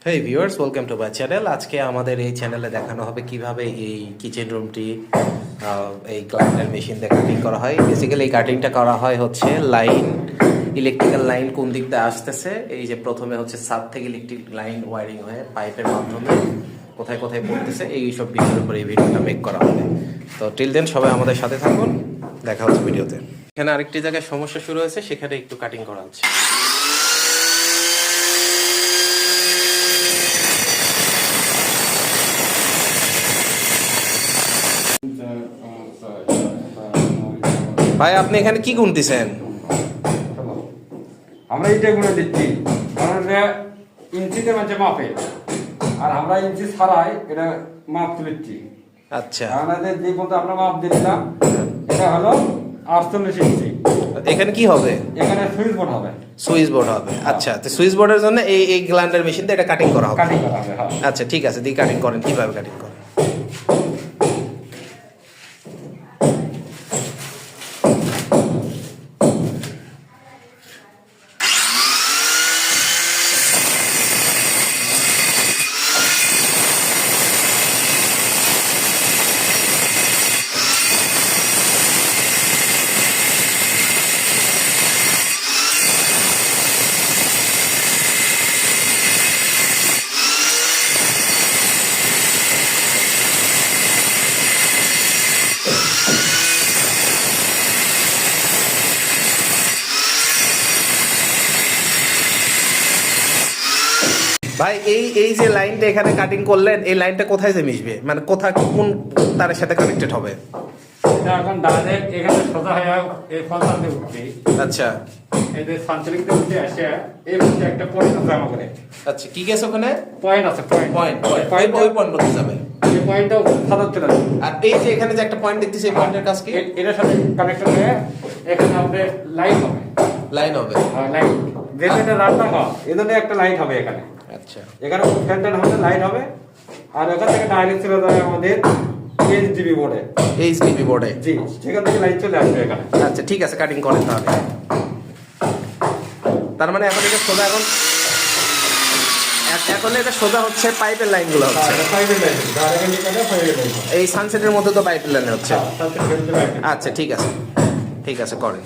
Hey viewers, welcome to my channel. আজকে আমাদের এই চ্যানেলে দেখানো হবে কিভাবে এই কিচেন রুমটি এই গ্লাইন্ডার মেশিন দিয়ে কাটিং করা হয়। বেসিক্যালি এই কাটিংটা করা হয় হচ্ছে লাইন, ইলেকট্রিক্যাল লাইন কোন দিক দিয়ে আসতেছে, এই যে প্রথমে হচ্ছে ছাদ থেকে ইলেকট্রিক লাইন ওয়ারিং হয়ে পাইপের মাধ্যমে কোথায় কোথায় পড়তেছে এই সব বিষয়ের উপর এই ভিডিওটা মেক করা হবে। তো টিল দেন সবাই আমাদের সাথে থাকুন, দেখা হচ্ছে ভিডিওতে। এখানে আরেকটি জায়গায় সমস্যা শুরু হয়েছে, সেখানে একটু কাটিং করা হচ্ছে। ভাই আপনি এখানে কি গুনতেছেন? আমরা এইটা গুনে দিচ্ছি, কারণ ইঞ্চিতে মাঝে মাপে, আর আমরা ইঞ্চি ছাড়াই এটা মাপ তুলেছি। আচ্ছা, আমাদের যে পর্যন্ত আমরা মাপ দিলাম এটা হলো 48 ইঞ্চি। এখানে কি হবে? এখানে সুইচ বোর্ড হবে। সুইচ বোর্ড হবে। আচ্ছা, তো সুইচ বোর্ডের জন্য এই গ্লাইন্ডার মেশিন দিয়ে এটা কাটিং করা হবে। কাটিং করা হবে, হ্যাঁ। আচ্ছা ঠিক আছে, দিয়ে কাটিং করেন, কিভাবে কাটিং করেন? ভাই এই যে লাইনটা এখানে কাটিং করলেন, এই লাইনটা কোথায় যে মিশবে, মানে কোথায় কোন তারের সাথে কানেক্টেড হবে? এটা এখন ডাইরেক্ট এখানে সোজা হয়ে এই ফলসার দিয়ে উঠবে। আচ্ছা, এই যে সানচলিং দিয়ে উঠে আসে এই মধ্যে একটা পয়েন্ট আছে আমাদের। আচ্ছা কি গেছে ওখানে? পয়েন্ট আছে, পয়েন্ট পয়েন্ট ওই পয়েন্ট করতে যাবে। এই পয়েন্টটাও সাদা চলে যাবে। আর এই যে এখানে যে একটা পয়েন্ট দেখতেছি, এই পয়েন্টের কাজ কি? এটার সাথে কানেকশন হয়ে এখানে আপনাদের লাইট হবে। লাইন হবে। লাইট যেটা এটা রান্না হয় এজন্য একটা লাইট হবে এখানে। আচ্ছা, এখানে ফ্যান হবে, লাইট হবে, আর এখান থেকে ডাইরেক্ট চলে যাবে আমাদের এইচডিবি বোর্ডে। এইচডিবি বোর্ডে? জি, সেখান থেকে লাইট চলে আসবে এখানে। আচ্ছা ঠিক আছে, কাটিং করেন তাহলে। তার মানে এখন এটা সোজা, এখন এটা সোজা হচ্ছে পাইপের লাইনগুলো হচ্ছে। পাইপের লাইট, ডাইরেক্ট এখানে পাইপের লাইট। এই সানসেটের মধ্যে তো পাইপের লাইন হচ্ছে। সাথে ফ্যান লাইট। আচ্ছা ঠিক আছে, ঠিক আছে করেন।